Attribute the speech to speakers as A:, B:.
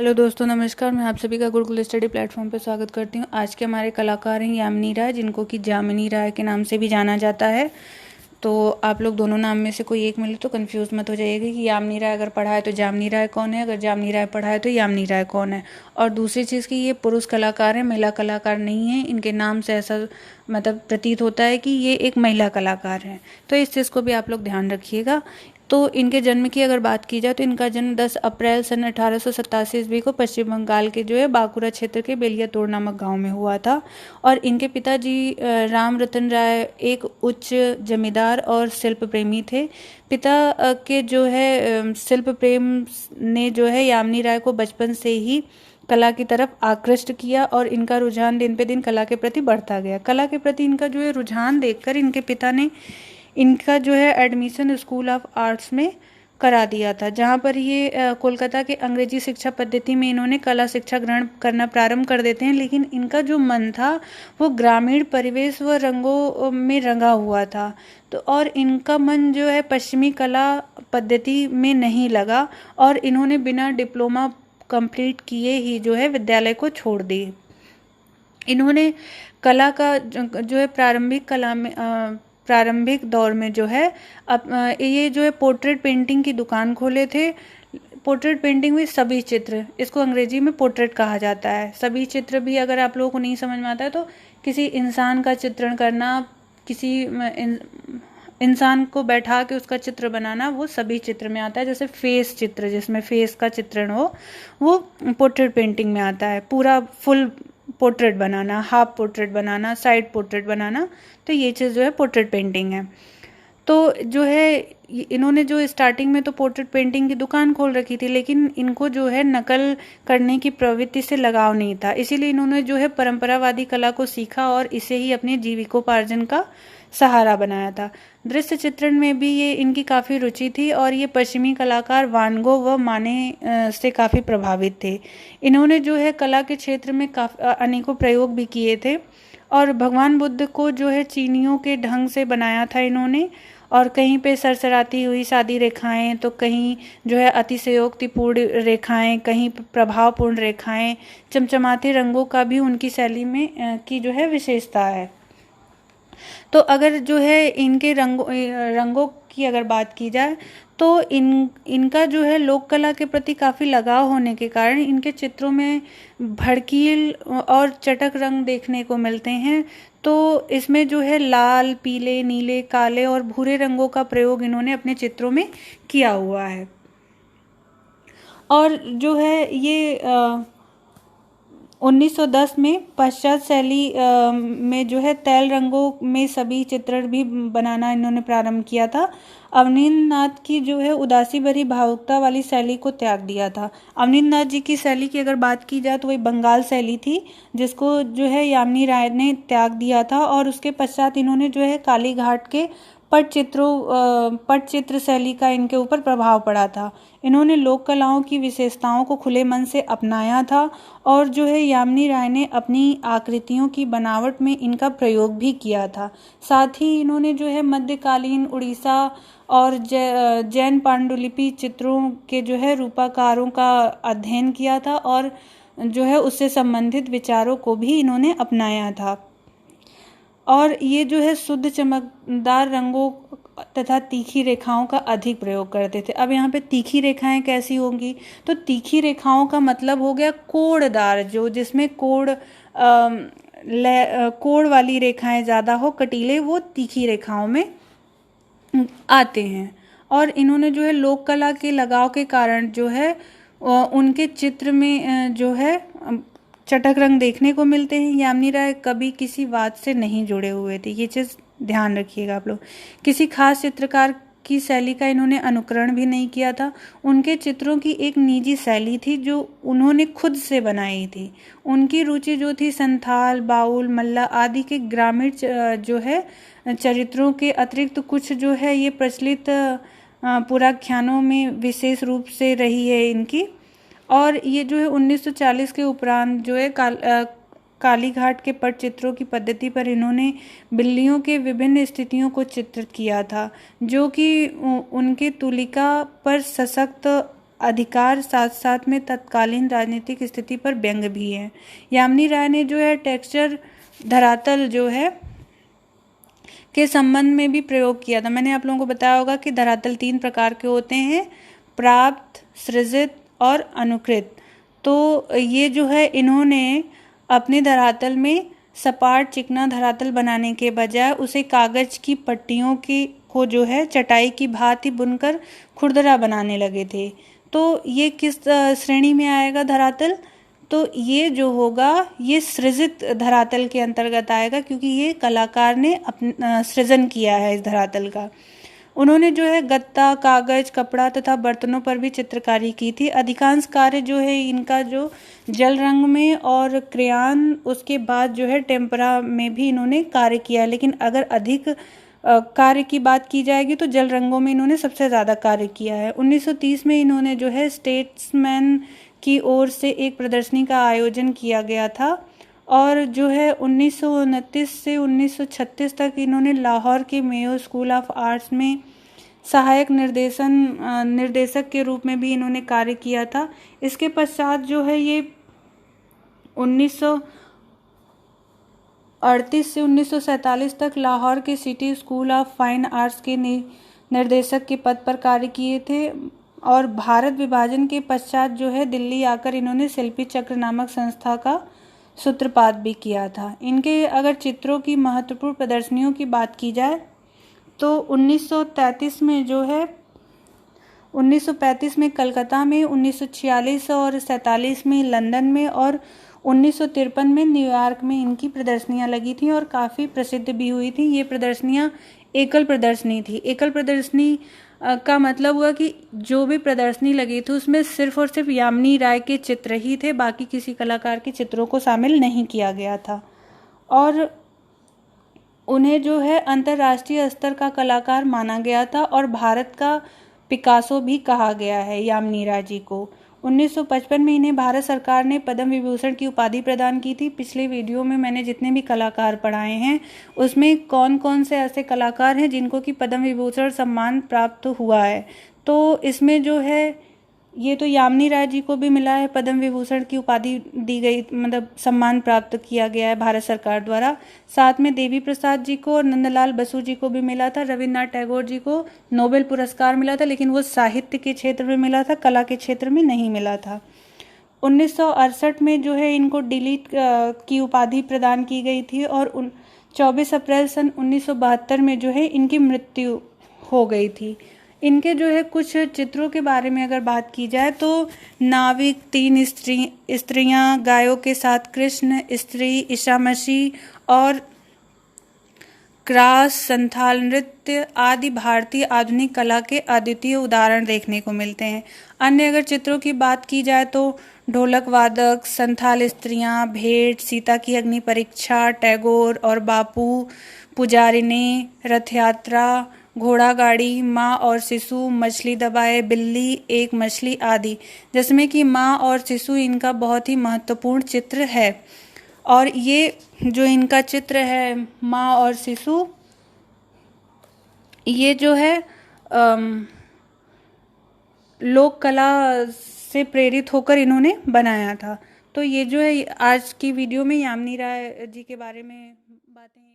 A: Hello दोस्तों, नमस्कार। मैं आप सभी का गुरुकुल स्टडी प्लेटफॉर्म पर स्वागत करती हूँ। आज के हमारे कलाकार हैं यामिनी राय, जिनको कि जामिनी राय के नाम से भी जाना जाता है। तो आप लोग दोनों नाम में से कोई एक मिले तो कंफ्यूज मत हो जाइएगा कि यामिनी राय अगर पढ़ा है तो जामिनी राय कौन है, अगर जामिनी राय पढ़ा है तो यामिनी राय कौन है। और दूसरी चीज़ कि ये पुरुष कलाकार हैं, महिला कलाकार नहीं हैं। इनके नाम से ऐसा मतलब प्रतीत होता है कि ये एक महिला कलाकार हैं, तो इस चीज़ को भी आप लोग ध्यान रखिएगा। तो इनके जन्म की अगर बात की जाए तो इनका जन्म 10 अप्रैल सन 1887 ईस्वी को पश्चिम बंगाल के बांकुरा क्षेत्र के बेलियातोड़ नामक गांव में हुआ था। और इनके पिताजी राम रतन राय एक उच्च जमींदार और शिल्प प्रेमी थे। पिता के शिल्प प्रेम ने यामिनी राय को बचपन से ही कला की तरफ आकृष्ट किया और इनका रुझान दिन पे दिन कला के प्रति बढ़ता गया। कला के प्रति इनका रुझान देखकर इनके पिता ने इनका एडमिशन स्कूल ऑफ आर्ट्स में करा दिया था, जहाँ पर ये कोलकाता के अंग्रेजी शिक्षा पद्धति में इन्होंने कला शिक्षा ग्रहण करना प्रारंभ कर देते हैं। लेकिन इनका जो मन था वो ग्रामीण परिवेश व रंगों में रंगा हुआ था। तो और इनका मन पश्चिमी कला पद्धति में नहीं लगा और इन्होंने बिना डिप्लोमा कंप्लीट किए ही विद्यालय को छोड़ दी। इन्होंने कला का प्रारंभिक दौर में ये पोर्ट्रेट पेंटिंग की दुकान खोले थे। पोर्ट्रेट पेंटिंग में सभी चित्र, इसको अंग्रेजी में पोर्ट्रेट कहा जाता है। सभी चित्र भी अगर आप लोगों को नहीं समझ में आता है तो किसी इंसान का चित्रण करना, किसी इंसान को बैठा के उसका चित्र बनाना, वो सभी चित्र में आता है। जैसे फेस चित्र, जिसमें फेस का चित्रण हो, वो पोर्ट्रेट पेंटिंग में आता है। पूरा फुल पोर्ट्रेट बनाना, हाफ पोर्ट्रेट बनाना, साइड पोर्ट्रेट बनाना, तो ये चीज़ पोर्ट्रेट पेंटिंग है। तो इन्होंने स्टार्टिंग में तो पोर्ट्रेट पेंटिंग की दुकान खोल रखी थी, लेकिन इनको नकल करने की प्रवृत्ति से लगाव नहीं था। इसीलिए इन्होंने परंपरावादी कला को सीखा और इसे ही अपने जीविकोपार्जन का सहारा बनाया था। दृश्य चित्रण में भी ये इनकी काफ़ी रुचि थी और ये पश्चिमी कलाकार वान गो व माने से काफ़ी प्रभावित थे। इन्होंने कला के क्षेत्र में अनेकों प्रयोग भी किए थे और भगवान बुद्ध को चीनियों के ढंग से बनाया था इन्होंने। और कहीं पे सरसराती हुई सादी रेखाएं, तो कहीं अतिशयोक्तिपूर्ण रेखाएं, कहीं प्रभावपूर्ण रेखाएं, चमचमाते रंगों का भी उनकी शैली में की विशेषता है। तो अगर इनके रंगों की अगर बात की जाए तो इनका लोक कला के प्रति काफ़ी लगाव होने के कारण इनके चित्रों में भड़कील और चटक रंग देखने को मिलते हैं। तो इसमें लाल, पीले, नीले, काले और भूरे रंगों का प्रयोग इन्होंने अपने चित्रों में किया हुआ है। और ये 1910 में पश्चात शैली में तैल रंगों में सभी चित्रण भी बनाना इन्होंने प्रारंभ किया था। अवनींद्रनाथ की उदासी भरी भावुकता वाली शैली को त्याग दिया था। अवनींद्रनाथ जी की शैली की अगर बात की जाए तो वही बंगाल शैली थी, जिसको यामिनी राय ने त्याग दिया था। और उसके पश्चात इन्होंने काली घाट के पटचित्र शैली का इनके ऊपर प्रभाव पड़ा था। इन्होंने लोक कलाओं की विशेषताओं को खुले मन से अपनाया था और यामिनी राय ने अपनी आकृतियों की बनावट में इनका प्रयोग भी किया था। साथ ही इन्होंने मध्यकालीन उड़ीसा और जैन पांडुलिपि चित्रों के रूपाकारों का अध्ययन किया था और उससे संबंधित विचारों को भी इन्होंने अपनाया था। और ये शुद्ध चमकदार रंगों तथा तीखी रेखाओं का अधिक प्रयोग करते थे। अब यहाँ पे तीखी रेखाएं कैसी होंगी, तो तीखी रेखाओं का मतलब हो गया कोड़दार, जिसमें कोड़ वाली रेखाएं ज़्यादा हो, कटीले, वो तीखी रेखाओं में आते हैं। और इन्होंने लोक कला के लगाव के कारण उनके चित्र में चटक रंग देखने को मिलते हैं। यामिनी राय कभी किसी वाद से नहीं जुड़े हुए थे, ये चीज़ ध्यान रखिएगा आप लोग। किसी खास चित्रकार की शैली का इन्होंने अनुकरण भी नहीं किया था। उनके चित्रों की एक निजी शैली थी जो उन्होंने खुद से बनाई थी। उनकी रुचि थी संथाल, बाउल, मल्ला आदि के ग्रामीण चरित्रों के अतिरिक्त कुछ ये प्रचलित पुराख्यानों में विशेष रूप से रही है इनकी। और ये 1940 के उपरांत काली घाट के पटचित्रों की पद्धति पर इन्होंने बिल्लियों के विभिन्न स्थितियों को चित्रित किया था, जो कि उनके तुलिका पर सशक्त अधिकार साथ साथ में तत्कालीन राजनीतिक स्थिति पर व्यंग्य भी है। यामिनी राय ने जो है टेक्सचर धरातल जो है के संबंध में भी प्रयोग किया था। मैंने आप लोगों को बताया होगा कि धरातल 3 प्रकार के होते हैं, प्राप्त, सृजित और अनुकृत। तो ये जो है इन्होंने अपने धरातल में सपाट चिकना धरातल बनाने के बजाय उसे कागज की पट्टियों की को जो है चटाई की भांति बुनकर खुरदरा बनाने लगे थे। तो ये किस श्रेणी में आएगा धरातल? तो ये जो होगा ये सृजित धरातल के अंतर्गत आएगा, क्योंकि ये कलाकार ने अपना सृजन किया है इस धरातल का। उन्होंने जो है गत्ता, कागज, कपड़ा तथा बर्तनों पर भी चित्रकारी की थी। अधिकांश कार्य जो है इनका जो जल रंग में और क्रेयॉन, उसके बाद जो है टेम्परा में भी इन्होंने कार्य किया। लेकिन अगर अधिक कार्य की बात की जाएगी तो जल रंगों में इन्होंने सबसे ज़्यादा कार्य किया है। 1930 में इन्होंने जो है स्टेट्समैन की ओर से एक प्रदर्शनी का आयोजन किया गया था और जो है 1929 से 1936 तक इन्होंने लाहौर के मेयो स्कूल ऑफ आर्ट्स में सहायक निर्देशक के रूप में भी इन्होंने कार्य किया था। इसके पश्चात जो है ये 1938 से 1947 तक लाहौर के city school of fine arts के निर्देशक के पद पर कार्य किए थे और भारत विभाजन के पश्चात जो है दिल्ली आकर इन्होंने शिल्पी चक्र नामक संस्था का सूत्रपात भी किया था। इनके अगर चित्रों की महत्वपूर्ण प्रदर्शनियों की बात की जाए तो 1933 में जो है 1935 में कलकत्ता में, 1946 और 47 में लंदन में और 1953 में न्यूयॉर्क में इनकी प्रदर्शनियां लगी थी और काफ़ी प्रसिद्ध भी हुई थी। ये प्रदर्शनियां एकल प्रदर्शनी थी। एकल प्रदर्शनी का मतलब हुआ कि जो भी प्रदर्शनी लगी थी उसमें सिर्फ और सिर्फ यामिनी राय के चित्र ही थे, बाकी किसी कलाकार के चित्रों को शामिल नहीं किया गया था। और उन्हें जो है अंतर्राष्ट्रीय स्तर का कलाकार माना गया था और भारत का पिकासो भी कहा गया है यामिनी राय जी को। 1955 में इन्हें भारत सरकार ने पद्म विभूषण की उपाधि प्रदान की थी। पिछले वीडियो में मैंने जितने भी कलाकार पढ़ाए हैं उसमें कौन कौन से ऐसे कलाकार हैं जिनको कि पद्म विभूषण सम्मान प्राप्त हुआ है। तो इसमें जो है ये तो यामिनी राय जी को भी मिला है, पद्म विभूषण की उपाधि दी गई, मतलब सम्मान प्राप्त किया गया है भारत सरकार द्वारा। साथ में देवी प्रसाद जी को और नंदलाल बसु जी को भी मिला था। रविन्द्रनाथ टैगोर जी को नोबेल पुरस्कार मिला था, लेकिन वो साहित्य के क्षेत्र में मिला था, कला के क्षेत्र में नहीं मिला था। 1968 में जो है इनको डिलीट की उपाधि प्रदान की गई थी और 24 अप्रैल सन 1972 में जो है इनकी मृत्यु हो गई थी। इनके जो है कुछ चित्रों के बारे में अगर बात की जाए तो नाविक, 3 स्त्रियां, गायों के साथ कृष्ण, स्त्री, ईसा मसीह और क्रास, संथाल नृत्य आदि भारतीय आधुनिक कला के अद्वितीय उदाहरण देखने को मिलते हैं। अन्य अगर चित्रों की बात की जाए तो ढोलक वादक, संथाल स्त्रियां, भेंट, सीता की अग्नि परीक्षा, टैगोर और बापू, पुजारिनी, रथ यात्रा, घोड़ा गाड़ी, माँ और शिशु, मछली दबाए, बिल्ली, एक मछली आदि, जिसमें कि माँ और शिशु इनका बहुत ही महत्वपूर्ण चित्र है। और ये जो इनका चित्र है माँ और शिशु, ये जो है लोक कला से प्रेरित होकर इन्होंने बनाया था। तो ये जो है आज की वीडियो में यामिनी राय जी के बारे में बातें